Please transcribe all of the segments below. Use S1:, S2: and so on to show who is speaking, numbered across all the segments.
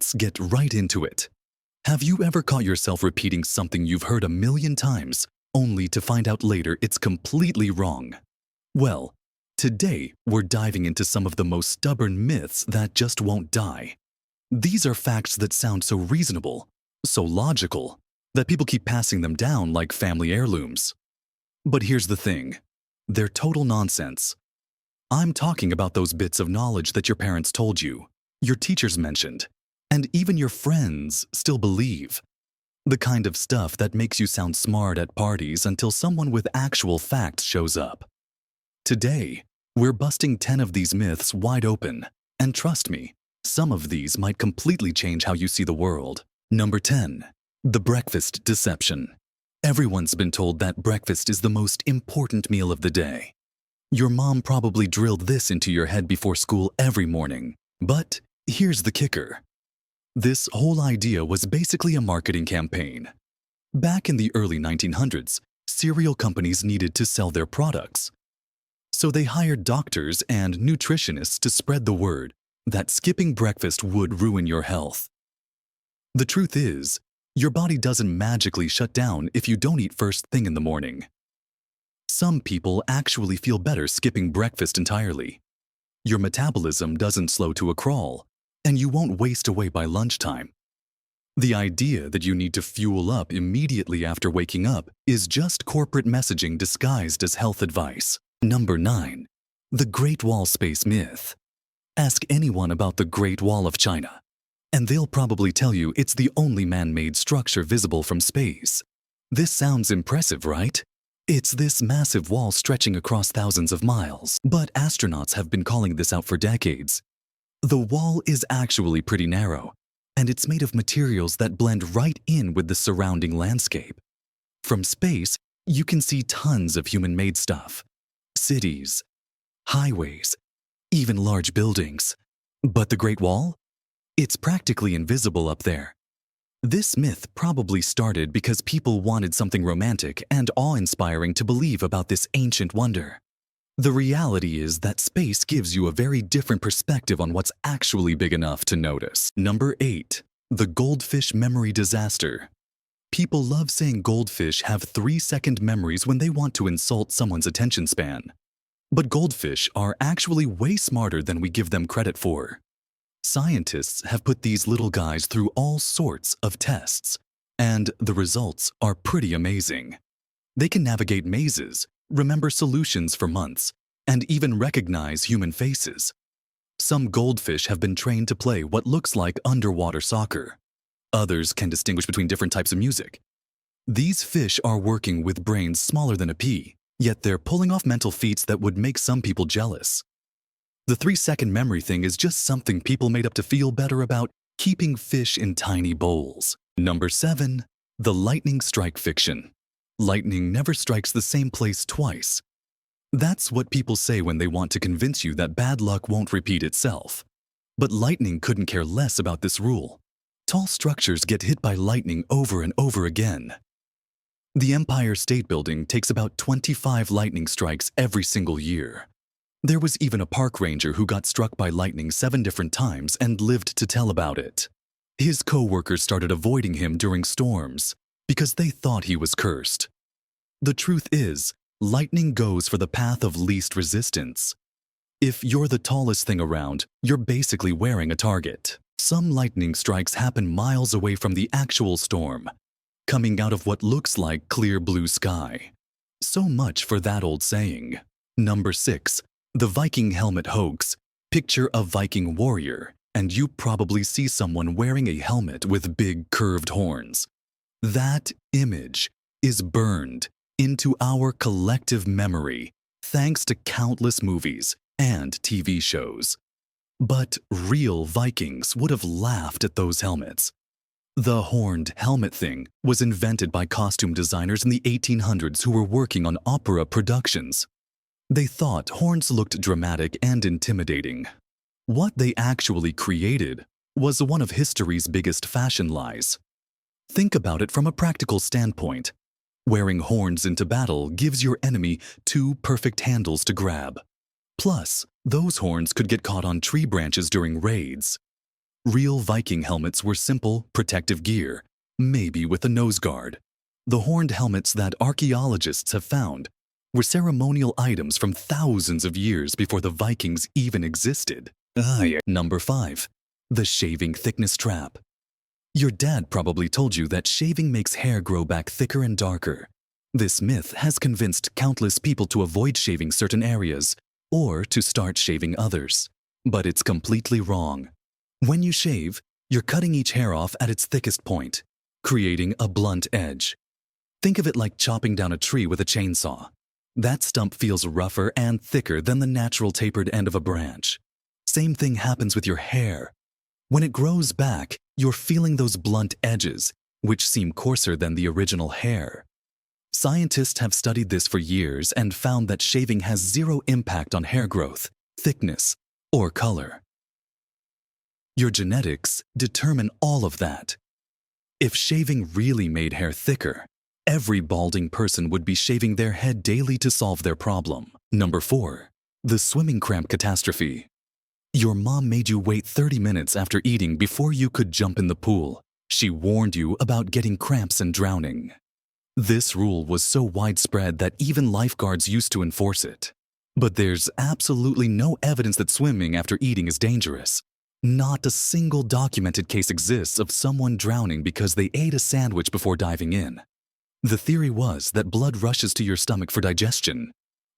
S1: Let's get right into it. Have you ever caught yourself repeating something you've heard a million times, only to find out later it's completely wrong? Well, today we're diving into some of the most stubborn myths that just won't die. These are facts that sound so reasonable, so logical, that people keep passing them down like family heirlooms. But here's the thing, they're total nonsense. I'm talking about those bits of knowledge that your parents told you, your teachers mentioned, and even your friends still believe. The kind of stuff that makes you sound smart at parties until someone with actual facts shows up. Today, we're busting 10 of these myths wide open, and trust me, some of these might completely change how you see the world. Number 10. The breakfast deception. Everyone's been told that breakfast is the most important meal of the day. Your mom probably drilled this into your head before school every morning. But here's the kicker. This whole idea was basically a marketing campaign. Back in the early 1900s, cereal companies needed to sell their products. So they hired doctors and nutritionists to spread the word that skipping breakfast would ruin your health. The truth is, your body doesn't magically shut down if you don't eat first thing in the morning. Some people actually feel better skipping breakfast entirely. Your metabolism doesn't slow to a crawl, and you won't waste away by lunchtime. The idea that you need to fuel up immediately after waking up is just corporate messaging disguised as health advice. Number 9. The Great Wall Space Myth. Ask anyone about the Great Wall of China, and they'll probably tell you it's the only man-made structure visible from space. This sounds impressive, right? It's this massive wall stretching across thousands of miles, but astronauts have been calling this out for decades. The wall is actually pretty narrow, and it's made of materials that blend right in with the surrounding landscape. From space, you can see tons of human-made stuff. Cities, highways, even large buildings. But the Great Wall? It's practically invisible up there. This myth probably started because people wanted something romantic and awe-inspiring to believe about this ancient wonder. The reality is that space gives you a very different perspective on what's actually big enough to notice. Number 8. The goldfish memory disaster. People love saying goldfish have 3-second memories when they want to insult someone's attention span. But goldfish are actually way smarter than we give them credit for. Scientists have put these little guys through all sorts of tests, and the results are pretty amazing. They can navigate mazes, remember solutions for months, and even recognize human faces. Some goldfish have been trained to play what looks like underwater soccer. Others can distinguish between different types of music. These fish are working with brains smaller than a pea, yet they're pulling off mental feats that would make some people jealous. The 3-second memory thing is just something people made up to feel better about keeping fish in tiny bowls. Number 7. The lightning strike fiction. Lightning never strikes the same place twice. That's what people say when they want to convince you that bad luck won't repeat itself. But lightning couldn't care less about this rule. Tall structures get hit by lightning over and over again. The Empire State Building takes about 25 lightning strikes every single year. There was even a park ranger who got struck by lightning 7 different times and lived to tell about it. His co-workers started avoiding him during storms because they thought he was cursed. The truth is, lightning goes for the path of least resistance. If you're the tallest thing around, you're basically wearing a target. Some lightning strikes happen miles away from the actual storm, coming out of what looks like clear blue sky. So much for that old saying. Number 6. The Viking helmet hoax. Picture a Viking warrior, and you probably see someone wearing a helmet with big curved horns. That image is burned into our collective memory thanks to countless movies and TV shows. But real Vikings would have laughed at those helmets. The horned helmet thing was invented by costume designers in the 1800s who were working on opera productions. They thought horns looked dramatic and intimidating. What they actually created was one of history's biggest fashion lies. Think about it from a practical standpoint. Wearing horns into battle gives your enemy 2 perfect handles to grab. Plus, those horns could get caught on tree branches during raids. Real Viking helmets were simple, protective gear, maybe with a nose guard. The horned helmets that archaeologists have found were ceremonial items from thousands of years before the Vikings even existed. Number 5. The shaving thickness trap. Your dad probably told you that shaving makes hair grow back thicker and darker. This myth has convinced countless people to avoid shaving certain areas or to start shaving others. But it's completely wrong. When you shave, you're cutting each hair off at its thickest point, creating a blunt edge. Think of it like chopping down a tree with a chainsaw. That stump feels rougher and thicker than the natural tapered end of a branch. Same thing happens with your hair. When it grows back, you're feeling those blunt edges, which seem coarser than the original hair. Scientists have studied this for years and found that shaving has zero impact on hair growth, thickness, or color. Your genetics determine all of that. If shaving really made hair thicker, every balding person would be shaving their head daily to solve their problem. Number 4. The swimming cramp catastrophe. Your mom made you wait 30 minutes after eating before you could jump in the pool. She warned you about getting cramps and drowning. This rule was so widespread that even lifeguards used to enforce it. But there's absolutely no evidence that swimming after eating is dangerous. Not a single documented case exists of someone drowning because they ate a sandwich before diving in. The theory was that blood rushes to your stomach for digestion,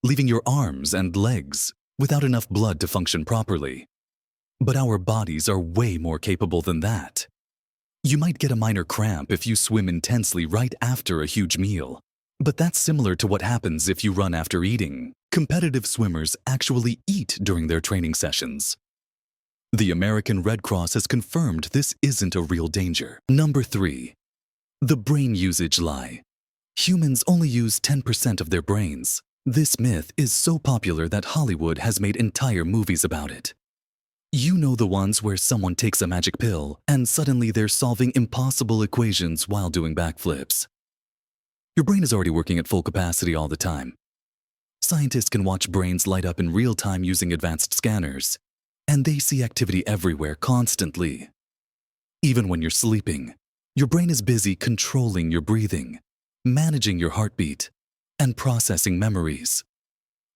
S1: leaving your arms and legs without enough blood to function properly. But our bodies are way more capable than that. You might get a minor cramp if you swim intensely right after a huge meal, but that's similar to what happens if you run after eating. Competitive swimmers actually eat during their training sessions. The American Red Cross has confirmed this isn't a real danger. Number 3. The brain usage lie. Humans only use 10% of their brains. This myth is so popular that Hollywood has made entire movies about it. You know the ones where someone takes a magic pill and suddenly they're solving impossible equations while doing backflips. Your brain is already working at full capacity all the time. Scientists can watch brains light up in real time using advanced scanners, and they see activity everywhere constantly. Even when you're sleeping, your brain is busy controlling your breathing, managing your heartbeat, and processing memories.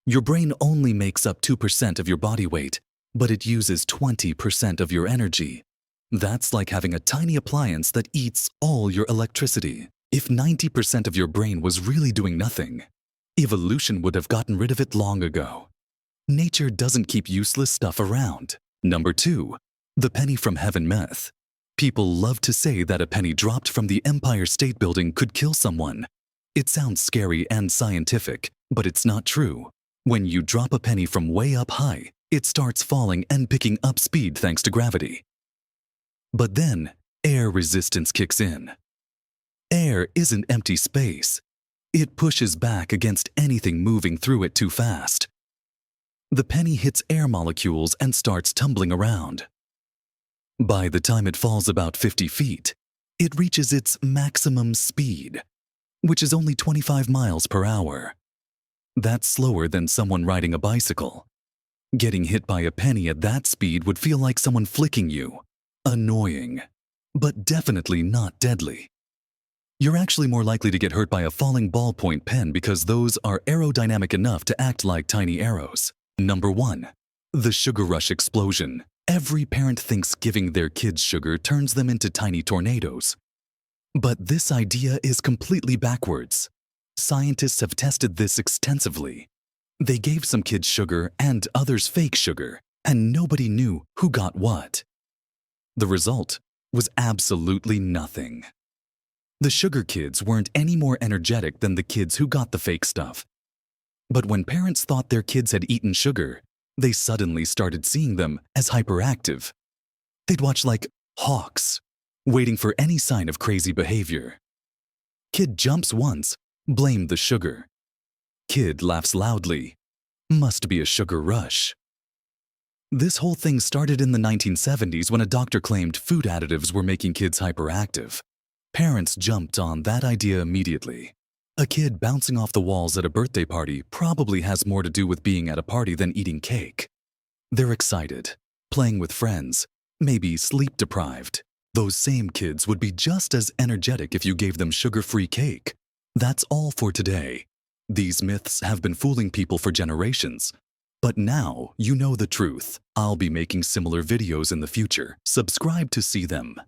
S1: Your brain only makes up 2% of your body weight, but it uses 20% of your energy. That's like having a tiny appliance that eats all your electricity. If 90% of your brain was really doing nothing, evolution would have gotten rid of it long ago. Nature doesn't keep useless stuff around. Number 2. The penny from heaven myth. People love to say that a penny dropped from the Empire State Building could kill someone. It sounds scary and scientific, but it's not true. When you drop a penny from way up high, it starts falling and picking up speed thanks to gravity. But then, air resistance kicks in. Air isn't empty space. It pushes back against anything moving through it too fast. The penny hits air molecules and starts tumbling around. By the time it falls about 50 feet, it reaches its maximum speed, which is only 25 miles per hour. That's slower than someone riding a bicycle. Getting hit by a penny at that speed would feel like someone flicking you. Annoying, but definitely not deadly. You're actually more likely to get hurt by a falling ballpoint pen because those are aerodynamic enough to act like tiny arrows. Number 1. The sugar rush explosion. Every parent thinks giving their kids sugar turns them into tiny tornadoes. But this idea is completely backwards. Scientists have tested this extensively. They gave some kids sugar and others fake sugar, and nobody knew who got what. The result was absolutely nothing. The sugar kids weren't any more energetic than the kids who got the fake stuff. But when parents thought their kids had eaten sugar, they suddenly started seeing them as hyperactive. They'd watch like hawks, waiting for any sign of crazy behavior. Kid jumps once, blame the sugar. Kid laughs loudly. Must be a sugar rush. This whole thing started in the 1970s when a doctor claimed food additives were making kids hyperactive. Parents jumped on that idea immediately. A kid bouncing off the walls at a birthday party probably has more to do with being at a party than eating cake. They're excited, playing with friends, maybe sleep deprived. Those same kids would be just as energetic if you gave them sugar-free cake. That's all for today. These myths have been fooling people for generations. But now you know the truth. I'll be making similar videos in the future. Subscribe to see them.